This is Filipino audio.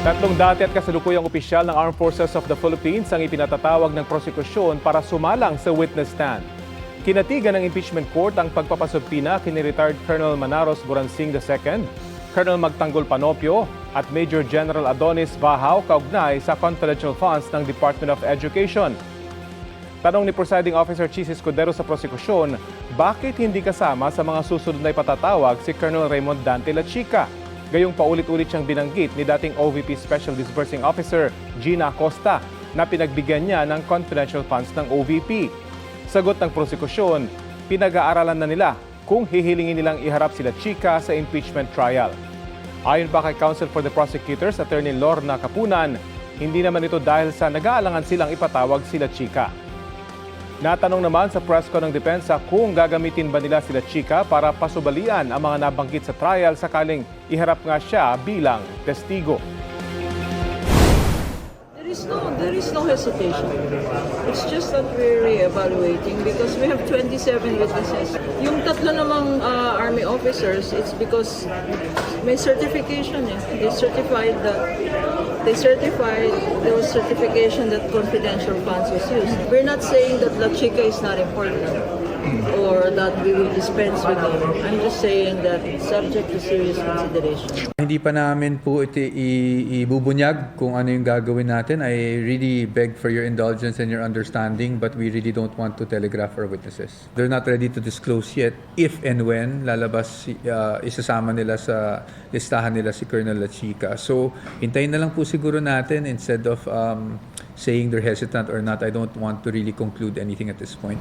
Tatlong dati at kasalukuyang opisyal ng Armed Forces of the Philippines ang ipinatatawag ng prosekusyon para sumalang sa witness stand. Kinatigan ng impeachment court ang pagpapasubpina kini retired Colonel Manaros Buransing II, Colonel Magtanggol Panopio at Major General Adonis Bahaw kaugnay sa confidential funds ng Department of Education. Tanong ni Presiding Officer Chis Escudero sa prosekusyon, bakit hindi kasama sa mga susunod na ipatatawag si Colonel Raymond Dante Lachica? Gayong paulit-ulit siyang binanggit ni dating OVP Special Disbursing Officer Gina Acosta na pinagbigyan niya ng confidential funds ng OVP. Sagot ng prosekusyon, pinag-aaralan na nila kung hihilingin nilang iharap sila Lachica sa impeachment trial. Ayon pa kay Counsel for the Prosecutors, Attorney Lorna Capunan, hindi naman ito dahil sa nag-aalangan silang ipatawag sila Lachica. Natanong naman sa pressco ng depensa kung gagamitin ba nila sila Lachica para pasubalian ang mga nabanggit sa trial sakaling iharap nga siya bilang testigo. There is no hesitation. It's just that we're re-evaluating because we have 27 witnesses. Yung tatlo namang Army officers, it's because may certification eh. There was certification that confidential funds was used. We're not saying that Lachica is not important or that we will dispense with them. I'm just saying that it's subject to serious consideration. Hindi pa namin po ito ibubunyag kung ano yung gagawin natin. I really beg for your indulgence and your understanding, but we really don't want to telegraph our witnesses. They're not ready to disclose yet if and when lalabas, isasama nila sa listahan nila si Colonel Lachica. So, hintayin na lang po siguro natin instead of saying they're hesitant or not. I don't want to really conclude anything at this point.